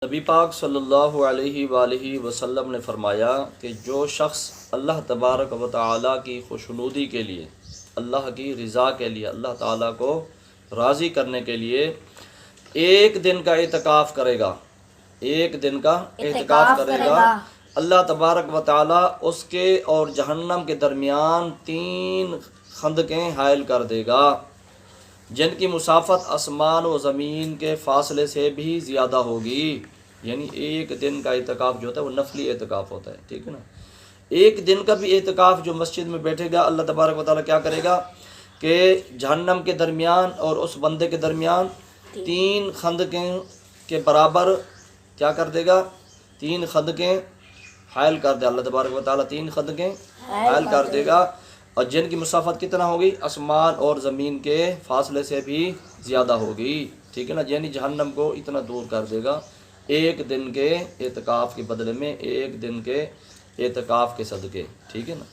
نبی پاک صلی اللہ علیہ وآلہ وسلم نے فرمایا کہ جو شخص اللہ تبارک و تعالیٰ کی خوشنودی کے لیے، اللہ کی رضا کے لیے، اللہ تعالیٰ کو راضی کرنے کے لیے ایک دن کا اعتکاف کرے گا، ایک دن کا اعتکاف کرے گا، اللہ تبارک و تعالیٰ اس کے اور جہنم کے درمیان 3 خندقیں حائل کر دے گا، جن کی مسافت آسمان و زمین کے فاصلے سے بھی زیادہ ہوگی۔ یعنی ایک دن کا اعتکاف جو ہوتا ہے وہ نفلی اعتکاف ہوتا ہے، ٹھیک ہے نا۔ ایک دن کا بھی اعتکاف جو مسجد میں بیٹھے گا، اللہ تبارک و تعالیٰ کیا کرے گا کہ جہنم کے درمیان اور اس بندے کے درمیان 3 خندقیں کے برابر کیا کر دے گا، 3 خندقیں حائل کر دے اللہ تبارک و تعالیٰ، 3 خندقیں حائل کر دے گا، اور جن کی مسافت کتنا ہوگی، آسمان اور زمین کے فاصلے سے بھی زیادہ ہوگی، ٹھیک ہے نا۔ یعنی جہنم کو اتنا دور کر دے گا ایک دن کے اعتکاف کے بدلے میں، ایک دن کے اعتکاف کے صدقے، ٹھیک ہے نا۔